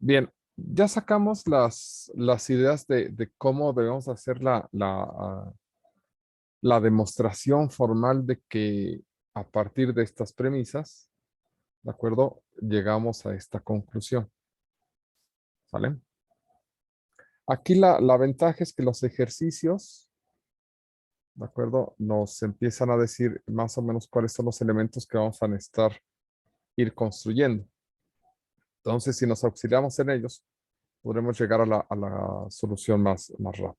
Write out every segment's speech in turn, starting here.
Bien, ya sacamos las ideas de cómo debemos hacer la demostración formal de que a partir de estas premisas, ¿de acuerdo? Llegamos a esta conclusión, ¿sale? Aquí la ventaja es que los ejercicios, ¿de acuerdo? Nos empiezan a decir más o menos cuáles son los elementos que vamos a necesitar ir construyendo. Entonces, si nos auxiliamos en ellos, podremos llegar a la solución más rápido.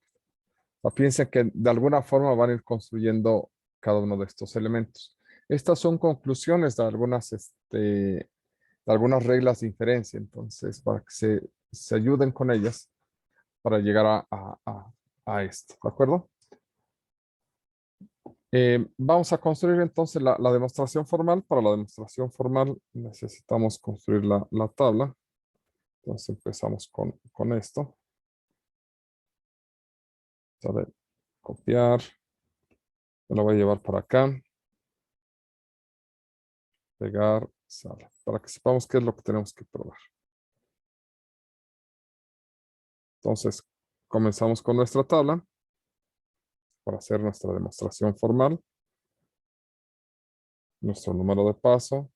Piensen que de alguna forma van a ir construyendo cada uno de estos elementos. Estas son conclusiones de algunas reglas de inferencia, entonces, para que se ayuden con ellas para llegar a esto, ¿de acuerdo? Vamos a construir entonces la demostración formal. Para la demostración formal necesitamos construir la tabla. Entonces empezamos con esto. ¿Sale? Copiar. Me lo voy a llevar para acá. Pegar, sale. Para que sepamos qué es lo que tenemos que probar. Entonces, comenzamos con nuestra tabla para hacer nuestra demostración formal. Nuestro número de paso.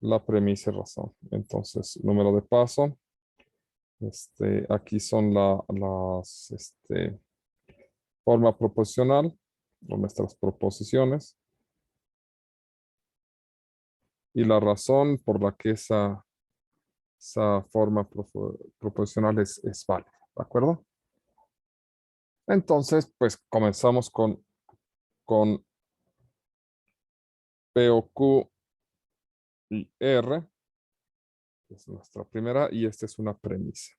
La premisa y razón. Entonces, número de paso. Aquí son las forma proposicional o nuestras proposiciones. Y la razón por la que esa forma proposicional es válida. ¿De acuerdo? Entonces, pues comenzamos con P o Q y R. Es nuestra primera y esta es una premisa.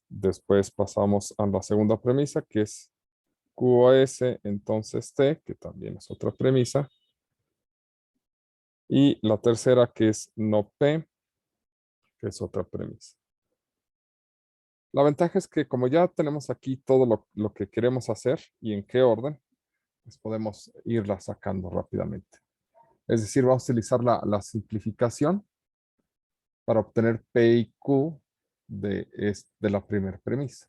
Después pasamos a la segunda premisa que es QoS, entonces T, que también es otra premisa. Y la tercera que es no P, que es otra premisa. La ventaja es que como ya tenemos aquí todo lo que queremos hacer y en qué orden, pues podemos irla sacando rápidamente. Es decir, vamos a utilizar la simplificación para obtener P y Q de la primera premisa.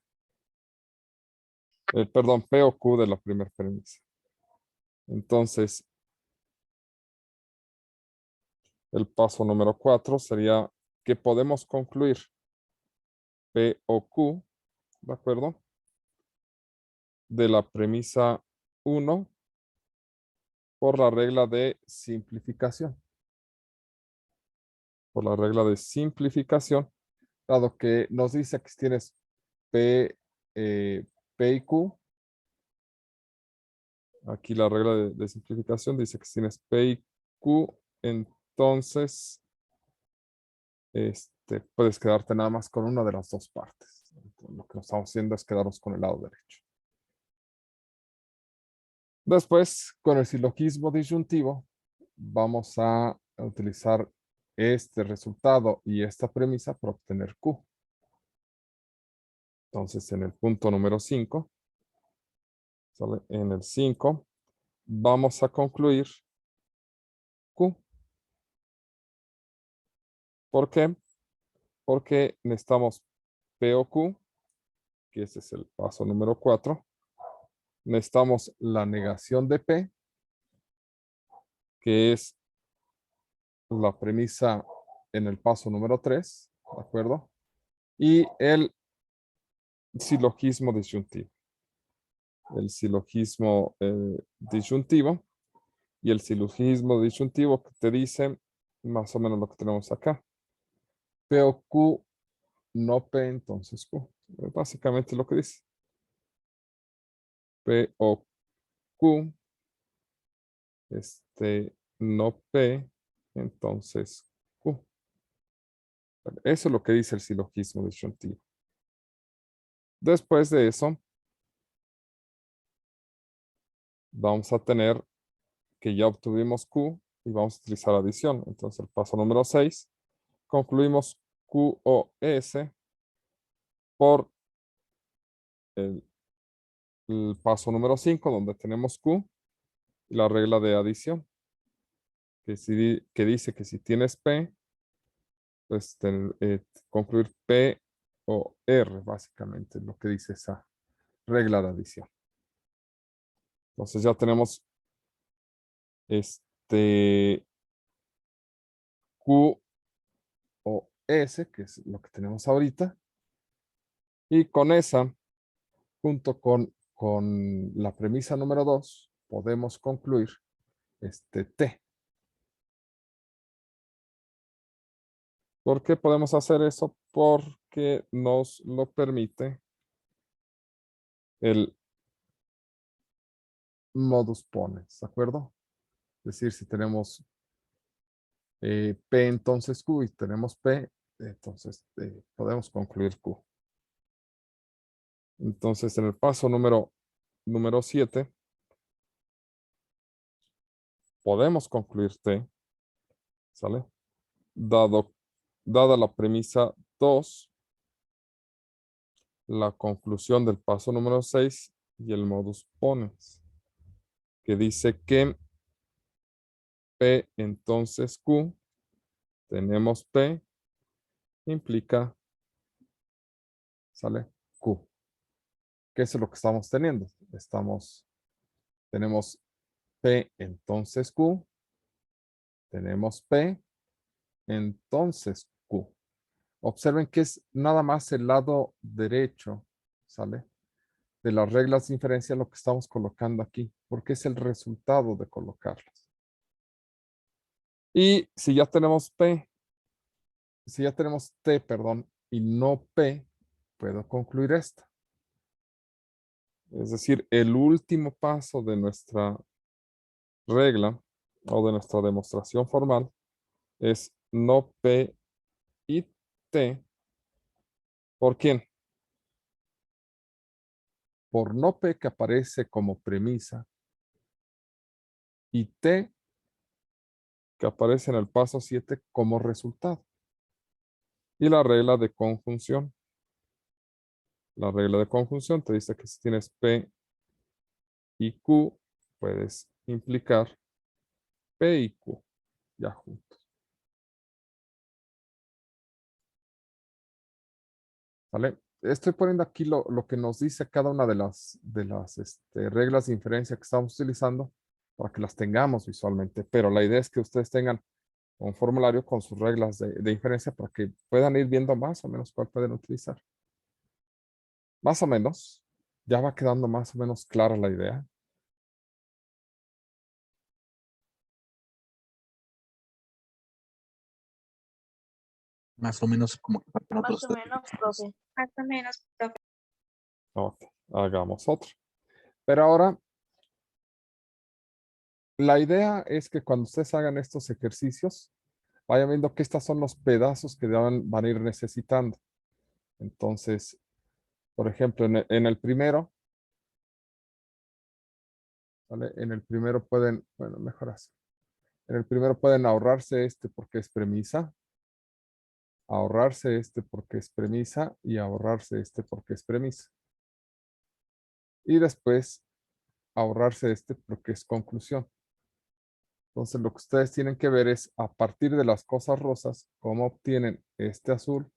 Perdón, P o Q de la primera premisa. Entonces, el paso número 4 sería que podemos concluir P o Q, ¿de acuerdo? De la premisa 1 por la regla de simplificación. Por la regla de simplificación, dado que nos dice que si tienes P, P y Q, aquí la regla de simplificación dice que si tienes P y Q, entonces puedes quedarte nada más con una de las dos partes. Entonces, lo que nos estamos haciendo es quedarnos con el lado derecho. Después, con el silogismo disyuntivo, vamos a utilizar este resultado y esta premisa para obtener Q. Entonces, en el punto número 5, en el 5, vamos a concluir Q. ¿Por qué? Porque necesitamos P o Q, que ese es el paso número 4. Necesitamos la negación de P, que es la premisa en el paso número 3, ¿de acuerdo? Y el silogismo disyuntivo. El silogismo disyuntivo. Y el silogismo disyuntivo que te dice más o menos lo que tenemos acá. P o Q, no P, entonces Q. Básicamente lo que dice. P o Q, no P, entonces Q. Eso es lo que dice el silogismo disyuntivo. Después de eso, vamos a tener que ya obtuvimos Q y vamos a utilizar adición. Entonces, el paso número 6, concluimos QoS por el paso número 5, donde tenemos Q y la regla de adición, que dice que si tienes P, pues, concluir P o R, básicamente, lo que dice esa regla de adición. Entonces ya tenemos Q o S, que es lo que tenemos ahorita. Y con esa, junto con la premisa número 2, podemos concluir T. ¿Por qué podemos hacer eso? Porque nos lo permite el modus ponens, ¿de acuerdo? Es decir, si tenemos P, entonces Q, y tenemos P, entonces podemos concluir Q. Entonces, en el paso número 7, podemos concluir T, ¿sale? Dada la premisa 2, la conclusión del paso número 6 y el modus ponens, que dice que P entonces Q, tenemos P, implica, ¿sale? Q. ¿Qué es lo que estamos teniendo? Tenemos P entonces Q, tenemos P entonces Q. Observen que es nada más el lado derecho, ¿sale? De las reglas de inferencia lo que estamos colocando aquí, porque es el resultado de colocarlas. Y si ya tenemos T, perdón, y no P, puedo concluir esta. Es decir, el último paso de nuestra regla o de nuestra demostración formal es no P y T. ¿Por quién? Por no P, que aparece como premisa, y T, que aparece en el paso 7 como resultado. Y la regla de conjunción. La regla de conjunción te dice que si tienes P y Q, puedes implicar P y Q ya juntos. ¿Vale? Estoy poniendo aquí lo que nos dice cada una de las reglas de inferencia que estamos utilizando para que las tengamos visualmente. Pero la idea es que ustedes tengan un formulario con sus reglas de inferencia para que puedan ir viendo más o menos cuál pueden utilizar. Más o menos, ya va quedando más o menos clara la idea. Más o menos como que faltan Más otros o menos, profe. Más o menos, profe. Ok, hagamos otro. Pero ahora, la idea es que cuando ustedes hagan estos ejercicios, vayan viendo que estos son los pedazos que van a ir necesitando. Entonces, por ejemplo, en el primero, ¿vale? En el primero pueden, bueno, mejor así. En el primero pueden ahorrarse porque es premisa, ahorrarse porque es premisa y ahorrarse porque es premisa. Y después ahorrarse porque es conclusión. Entonces, lo que ustedes tienen que ver es, a partir de las cosas rosas, cómo obtienen este azul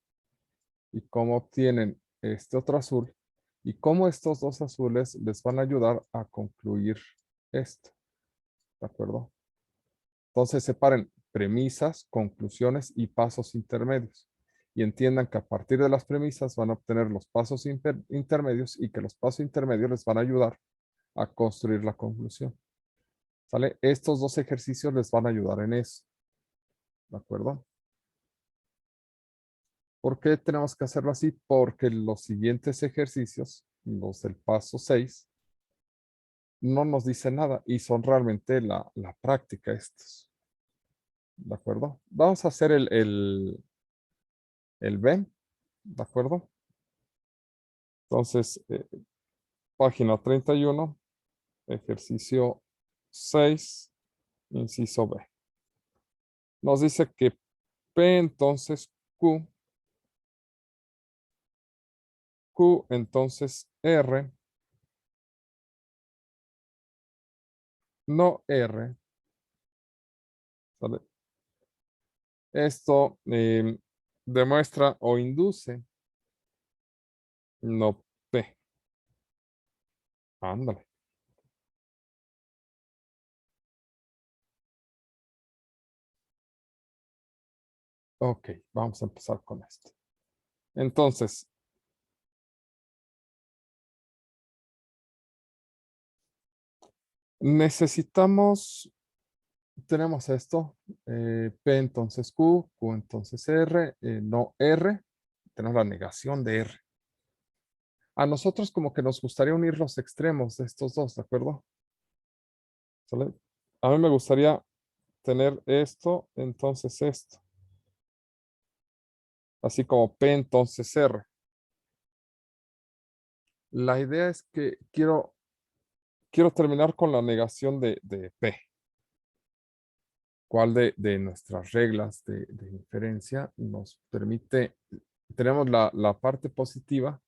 y cómo obtienen este otro azul y cómo estos dos azules les van a ayudar a concluir esto. ¿De acuerdo? Entonces, separen premisas, conclusiones y pasos intermedios. Y entiendan que a partir de las premisas van a obtener los pasos intermedios y que los pasos intermedios les van a ayudar a construir la conclusión. ¿Sale? Estos dos ejercicios les van a ayudar en eso. ¿De acuerdo? ¿Por qué tenemos que hacerlo así? Porque los siguientes ejercicios, los del paso 6, no nos dicen nada y son realmente la práctica estos. ¿De acuerdo? Vamos a hacer el B. ¿De acuerdo? Entonces, página 31, ejercicio 6, inciso B. Nos dice que P entonces Q, Q entonces R, no R. ¿Sale? Esto demuestra o induce no P. Ándale. Ok, vamos a empezar con esto. Entonces, necesitamos, tenemos esto, P entonces Q, Q entonces R, no R, tenemos la negación de R. A nosotros como que nos gustaría unir los extremos de estos dos, ¿de acuerdo? ¿Sale? A mí me gustaría tener esto, entonces esto. Así como P entonces R. La idea es que quiero terminar con la negación de P. ¿Cuál de nuestras reglas de inferencia nos permite, tenemos la parte positiva,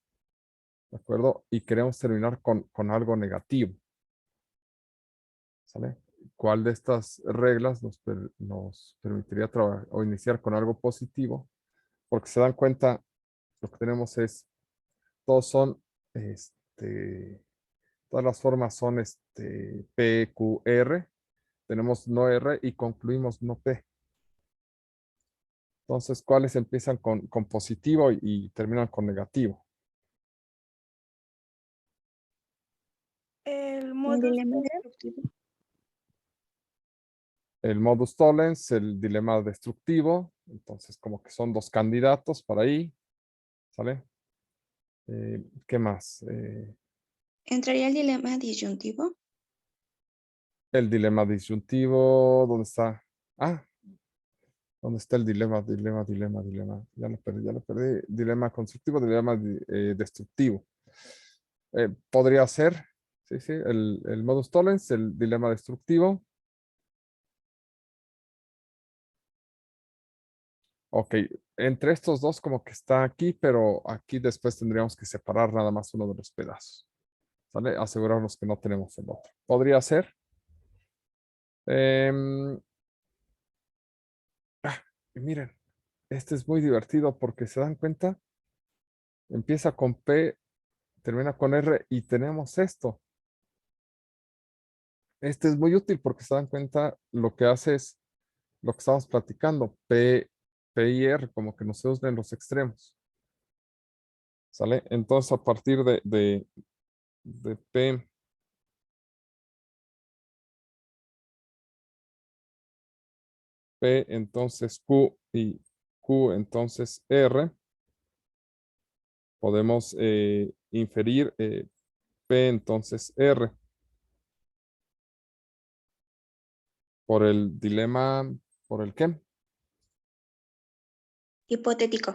¿de acuerdo? Y queremos terminar con algo negativo, ¿sale? ¿Cuál de estas reglas nos permitiría trabajar o iniciar con algo positivo? Porque se dan cuenta, lo que tenemos es, todos son, todas las formas son P, Q, R. Tenemos no R y concluimos no P. Entonces, ¿cuáles empiezan con positivo y terminan con negativo? El Un modus dilema destructivo. El modus tollens, el dilema destructivo. Entonces, como que son dos candidatos para ahí. ¿Sale? ¿Qué más? ¿Entraría el dilema disyuntivo? El dilema disyuntivo, ¿dónde está? Ah, ¿dónde está el dilema? Dilema. Ya lo perdí. Dilema constructivo, dilema destructivo. Podría ser, sí, el modus tollens, el dilema destructivo. Ok, entre estos dos como que está aquí, pero aquí después tendríamos que separar nada más uno de los pedazos. ¿Sale? Asegurarnos que no tenemos el otro. Podría ser. Em, y miren, este es muy divertido porque se dan cuenta, empieza con P, termina con R y tenemos esto. Este es muy útil porque se dan cuenta lo que hace es lo que estamos platicando, P y R, como que no se unen los extremos. ¿Sale? Entonces a partir de P, entonces Q y Q entonces R, podemos inferir P entonces R por el dilema, ¿por el qué? Hipotético.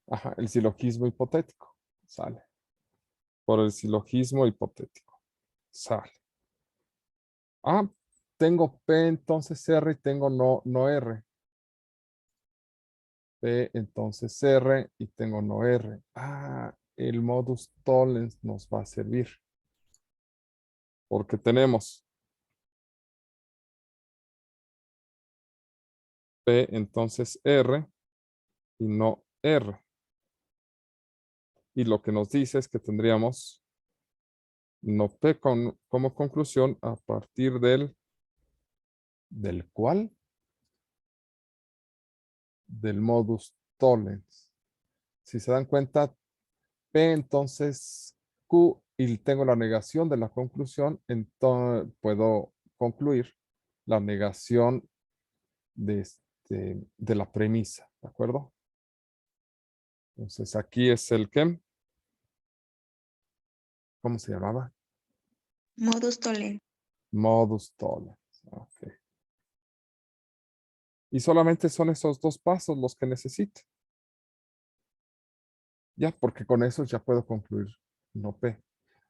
Ajá, el silogismo hipotético. Sale. Por el silogismo hipotético. Sale. Ah, tengo P entonces R y tengo no R. P entonces R y tengo no R. Ah, el modus tollens nos va a servir. Porque tenemos P entonces R y no R. Y lo que nos dice es que tendríamos no P como conclusión a partir ¿del cual? Del modus tollens. Si se dan cuenta, P entonces Q y tengo la negación de la conclusión, entonces puedo concluir la negación de la premisa, ¿de acuerdo? Entonces aquí es el que, ¿cómo se llamaba? Modus tollens. Modus tollens. Ok. Y solamente son esos dos pasos los que necesito. Ya, porque con eso ya puedo concluir no P.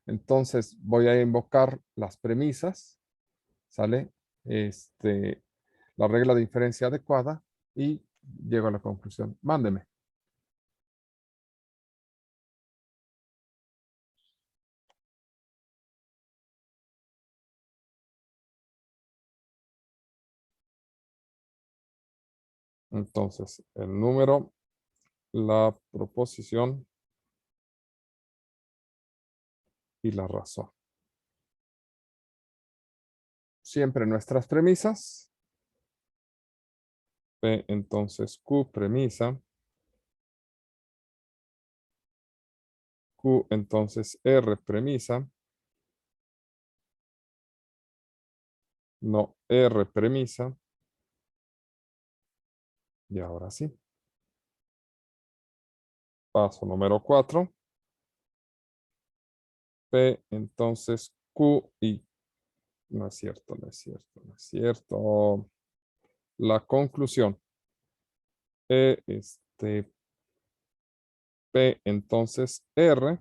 Entonces voy a invocar las premisas, ¿sale? La regla de inferencia adecuada y llego a la conclusión. Mándeme. Entonces, el número la proposición y la razón. Siempre nuestras premisas. P entonces Q premisa. Q entonces R premisa. No R premisa. Y ahora sí. Paso número 4. P entonces Q y no es cierto, no es cierto, no es cierto. La conclusión. P entonces R.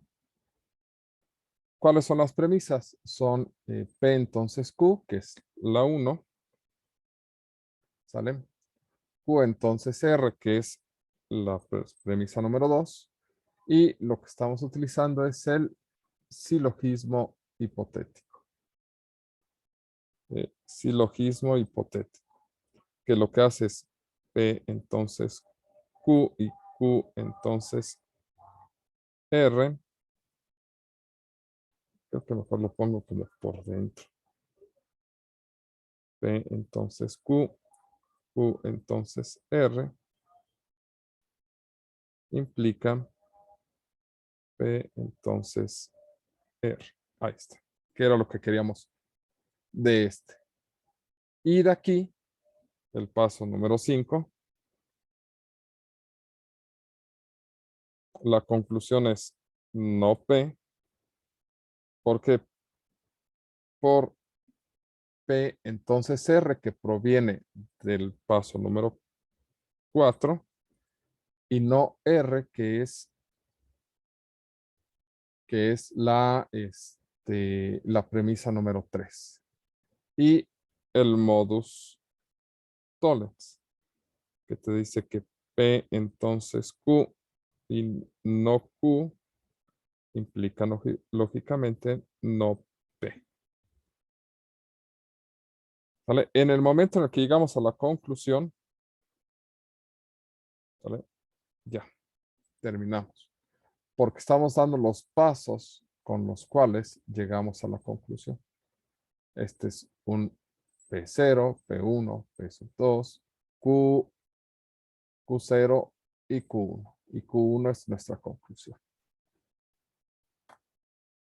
¿Cuáles son las premisas? Son P entonces Q, que es la 1. ¿Sale? Q entonces R, que es la premisa número 2. Y lo que estamos utilizando es el silogismo hipotético. Silogismo hipotético. Que lo que hace es P entonces Q y Q entonces R. Creo que mejor lo pongo como por dentro. P entonces Q, Q entonces R. Implica P entonces R. Ahí está. Que era lo que queríamos de este. Y de aquí, el paso número 5. La conclusión es no P. Porque por P entonces R, que proviene del paso número 4. Y no R, que es la premisa número 3. Y el modus tollens, que te dice que P entonces Q y no Q implica lógicamente no P. ¿Vale? En el momento en el que llegamos a la conclusión, ¿vale? Ya, terminamos. Porque estamos dando los pasos con los cuales llegamos a la conclusión. Este es un P0, P1, P2, Q, Q0 y Q1. Y Q1 es nuestra conclusión.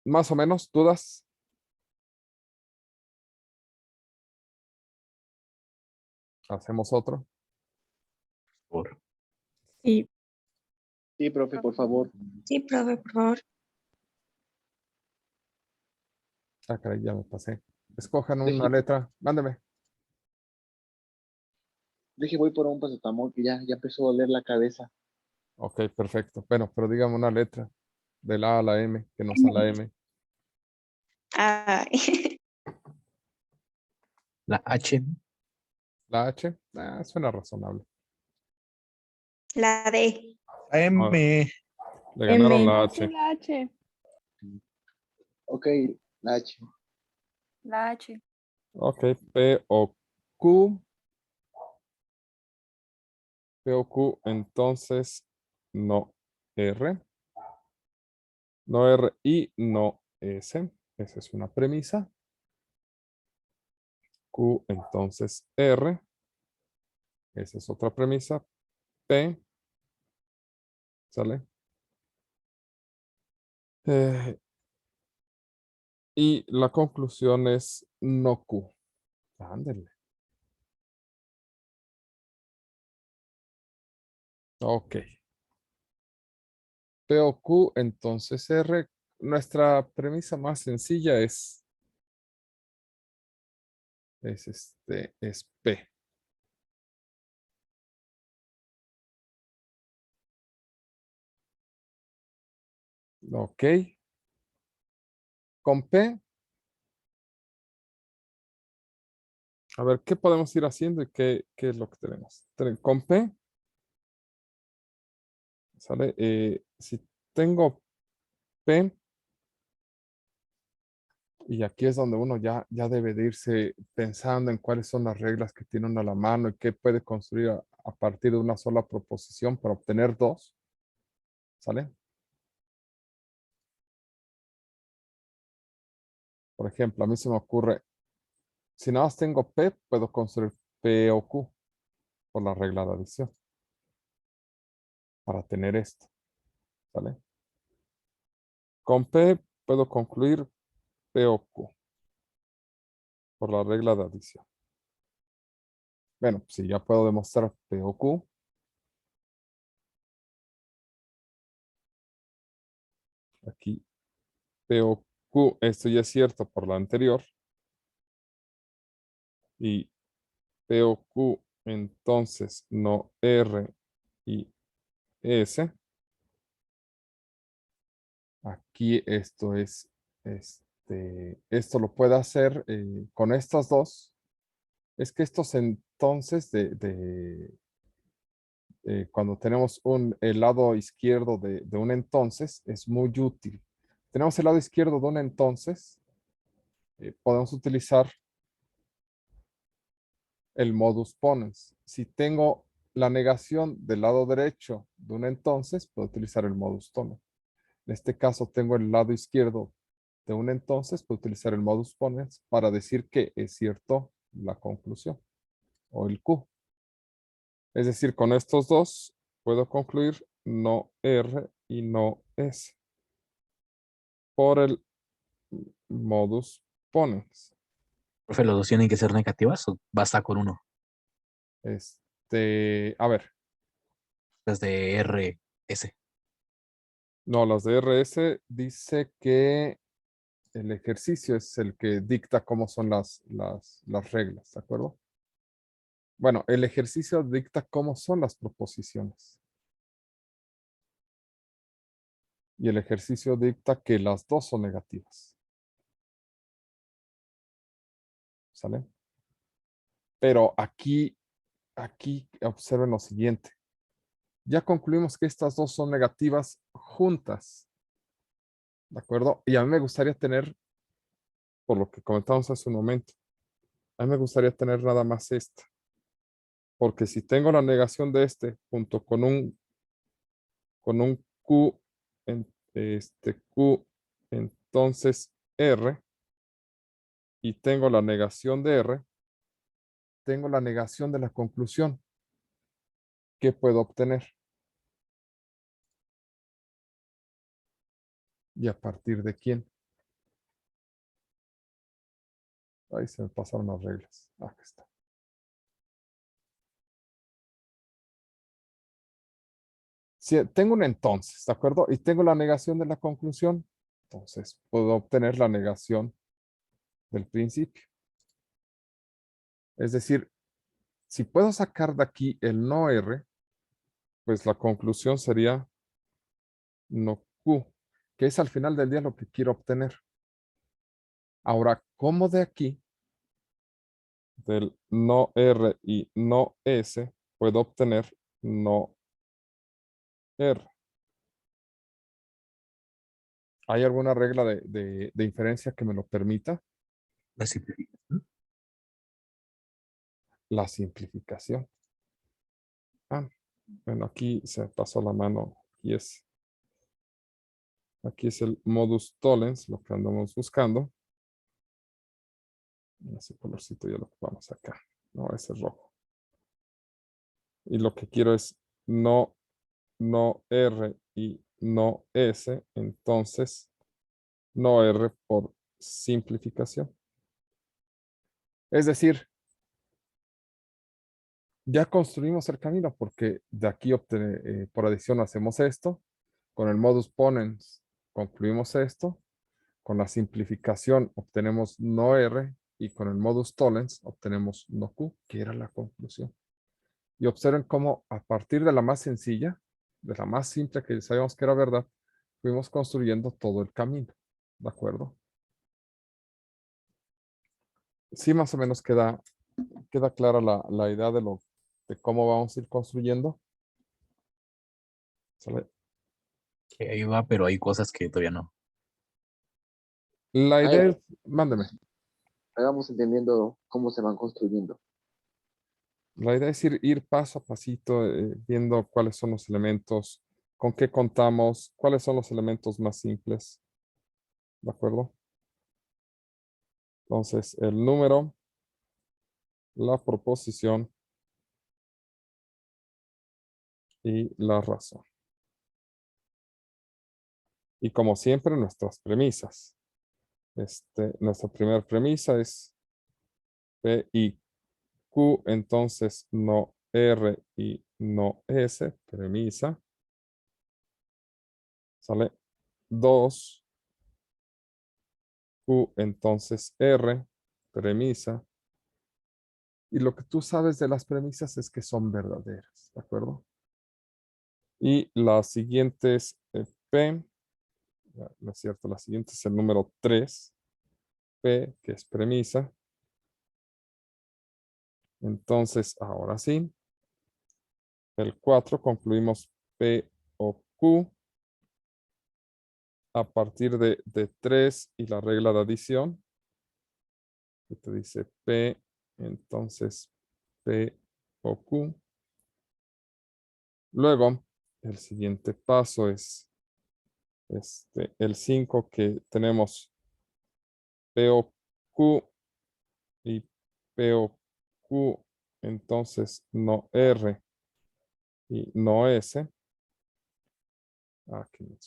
Más o menos, ¿dudas? Hacemos otro. Por. Sí. Sí, profe, por favor. Sí, profe, por favor. Ah, caray, ya me pasé. Escojan una Deje- letra. Mándeme. Dije, voy por un paracetamol que ya empezó a doler la cabeza. Ok, perfecto. Bueno, pero dígame una letra. De la A a la M, que no sea la M. Ay, La H. La H. Suena razonable. la D. La M. Le ganaron la No, H. sí, la H. Ok, la H. La H. Ok, P o Q. P o Q, entonces no R. No R y no S. Esa es una premisa. Q, entonces R. Esa es otra premisa. P. ¿Sale? Y la conclusión es no Q. Ándele. Ok. P o Q, entonces R. Nuestra premisa más sencilla es P. Ok. Con P, a ver, ¿qué podemos ir haciendo y qué es lo que tenemos? Con P, ¿sale? Si tengo P, y aquí es donde uno ya debe de irse pensando en cuáles son las reglas que tiene uno a la mano y qué puede construir a partir de una sola proposición para obtener dos. ¿Sale? Por ejemplo, a mí se me ocurre, si nada más tengo P, puedo construir P o Q por la regla de adición. Para tener esto. ¿Sale? Con P puedo concluir P o Q por la regla de adición. Bueno, si ya puedo demostrar P o Q, aquí P o Q, esto ya es cierto por la anterior. Y P o Q, entonces no R y S. Aquí esto es, esto lo puede hacer con estas dos. Es que estos entonces cuando tenemos el lado izquierdo de un entonces es muy útil. Tenemos el lado izquierdo de un entonces, podemos utilizar el modus ponens. Si tengo la negación del lado derecho de un entonces, puedo utilizar el modus ponens. En este caso tengo el lado izquierdo de un entonces, puedo utilizar el modus ponens para decir que es cierto la conclusión o el Q. Es decir, con estos dos puedo concluir no R y no S por el modus ponens. Profe, ¿los dos tienen que ser negativas o basta con uno? A ver, Las de R, S. no, las de RS dice que el ejercicio es el que dicta cómo son las reglas, ¿de acuerdo? Bueno, el ejercicio dicta cómo son las proposiciones. Y el ejercicio dicta que las dos son negativas. ¿Sale? Pero aquí observen lo siguiente. Ya concluimos que estas dos son negativas juntas. ¿De acuerdo? Y a mí me gustaría tener, por lo que comentamos hace un momento, a mí me gustaría tener nada más esta. Porque si tengo la negación de este junto con un Q, Q, entonces R, y tengo la negación de R, tengo la negación de la conclusión. ¿Qué puedo obtener? ¿Y a partir de quién? Ahí se me pasaron las reglas. Aquí está. Si tengo un entonces, ¿de acuerdo? Y tengo la negación de la conclusión, entonces puedo obtener la negación del principio. Es decir, si puedo sacar de aquí el no R, pues la conclusión sería no Q, que es al final del día lo que quiero obtener. Ahora, ¿cómo de aquí, del no R y no S, puedo obtener no R? ¿Hay alguna regla de inferencia que me lo permita? La simplificación. La simplificación. Ah, bueno, aquí se pasó la mano. Aquí es el modus tollens, lo que andamos buscando. Ese colorcito ya lo ocupamos acá. No, ese es rojo. Y lo que quiero es no R y no S. Entonces, no R por simplificación. Es decir, ya construimos el camino porque de aquí por adición hacemos esto. Con el modus ponens concluimos esto. Con la simplificación obtenemos no R y con el modus tollens obtenemos no Q, que era la conclusión. Y observen cómo a partir de la más sencilla, de la más simple que sabíamos que era verdad, fuimos construyendo todo el camino. ¿De acuerdo? Sí, más o menos queda clara la idea de cómo vamos a ir construyendo. ¿Sale? Que ahí va, pero hay cosas que todavía no. La Ahí idea es, mándeme. vamos entendiendo cómo se van construyendo. La idea es ir paso a pasito, viendo cuáles son los elementos ¿Con qué contamos? ¿Cuáles son los elementos más simples? ¿De acuerdo? Entonces, el número, la proposición y la razón. Y como siempre, nuestras premisas. Nuestra primera premisa es P y Q, entonces no R y no S, premisa. ¿Sale? 2, Q, entonces R, premisa. Y lo que tú sabes de las premisas es que son verdaderas, ¿de acuerdo? Y la siguiente es P, no es cierto, la siguiente es el número 3, P, que es premisa. Entonces, ahora sí, el 4 concluimos P o Q a partir de 3 y la regla de adición, que te dice P, entonces P o Q. Luego, el siguiente paso es el 5 que tenemos P o Q y P o Q, entonces no R y no S. Aquí,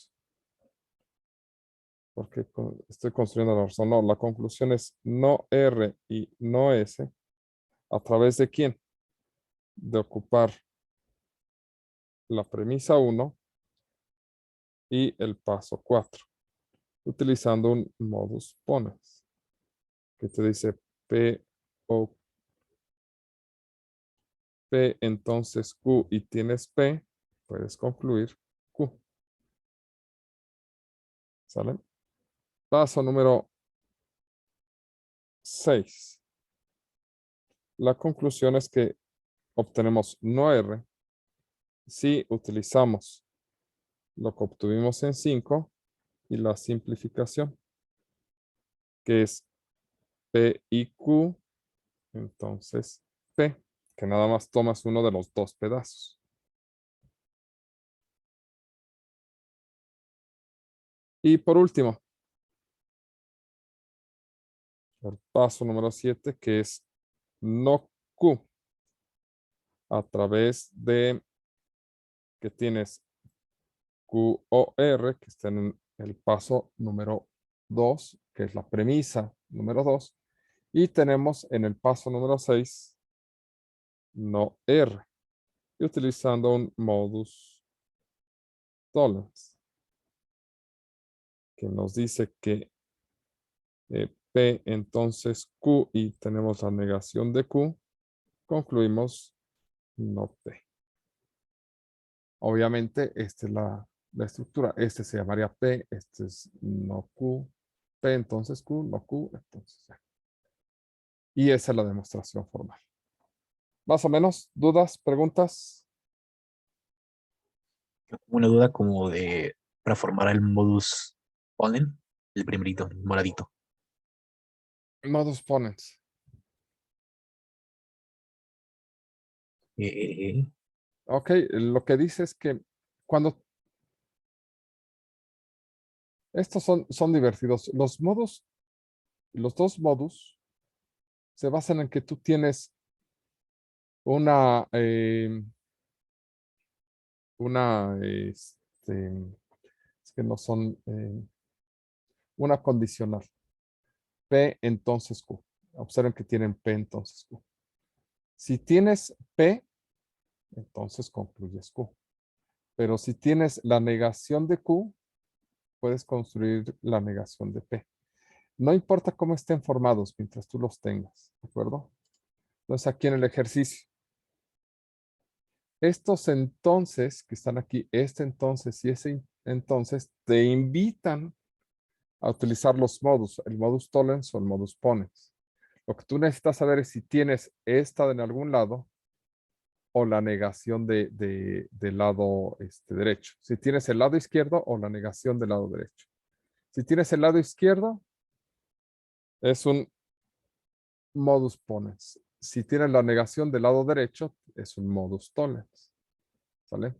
porque estoy construyendo la razón. No, la conclusión es no R y no S. ¿A través de quién? De ocupar la premisa 1 y el paso 4, utilizando un modus ponens, que te dice P o P, entonces Q y tienes P, puedes concluir Q. ¿Sale? Paso número 6. La conclusión es que obtenemos no R si utilizamos lo que obtuvimos en 5 y la simplificación, que es P y Q, entonces P, que nada más tomas uno de los dos pedazos. Y por último, el paso número 7, que es no Q, a través de que tienes Q o R, que está en el paso número 2, que es la premisa número 2, y tenemos en el paso número 6, no R, y utilizando un modus tollens, que nos dice que P, entonces Q, y tenemos la negación de Q, concluimos no P. Obviamente, esta es la estructura. Este se llamaría P, este es no Q, P, entonces Q, no Q, entonces ya. Y esa es la demostración formal. Más o menos, ¿dudas, preguntas? Una duda como para formar el modus ponen, el primerito, moradito. Modus ponens. Eh, Ok, lo que dice es que cuando... Estos son divertidos. Los dos modus se basan en que tú tienes una es que no son una condicional. P entonces Q. Observen que tienen P entonces Q. Si tienes P, entonces concluyes Q. Pero si tienes la negación de Q, puedes construir la negación de P. No importa cómo estén formados mientras tú los tengas, ¿de acuerdo? Entonces aquí en el ejercicio. Estos entonces que están aquí, este entonces y ese entonces, te invitan a utilizar los modus, el modus tollens o el modus ponens. Lo que tú necesitas saber es si tienes esta en algún lado o la negación del lado derecho. Si tienes el lado izquierdo o la negación del lado derecho. Si tienes el lado izquierdo, es un modus ponens. Si tienes la negación del lado derecho, es un modus tollens. ¿Sale?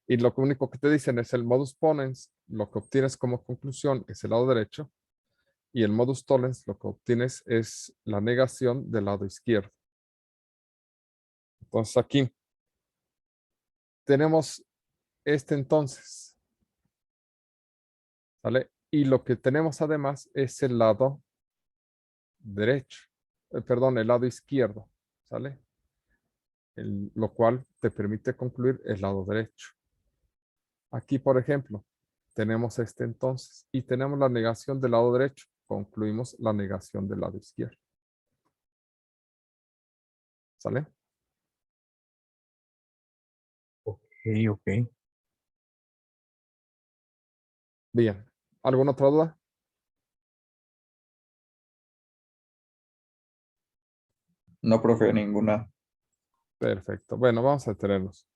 Y lo único que te dicen es el modus ponens, lo que obtienes como conclusión es el lado derecho, y el modus tollens, lo que obtienes es la negación del lado izquierdo. Entonces aquí tenemos este entonces, ¿vale? Y lo que tenemos además es el lado derecho, perdón, el lado izquierdo, ¿sale? Lo cual te permite concluir el lado derecho. Aquí, por ejemplo, tenemos este entonces y tenemos la negación del lado derecho. Concluimos la negación del lado izquierdo. ¿Sale? Ok, ok. Bien. ¿Alguna otra duda? No, profe, ninguna. Perfecto. Bueno, vamos a detenernos.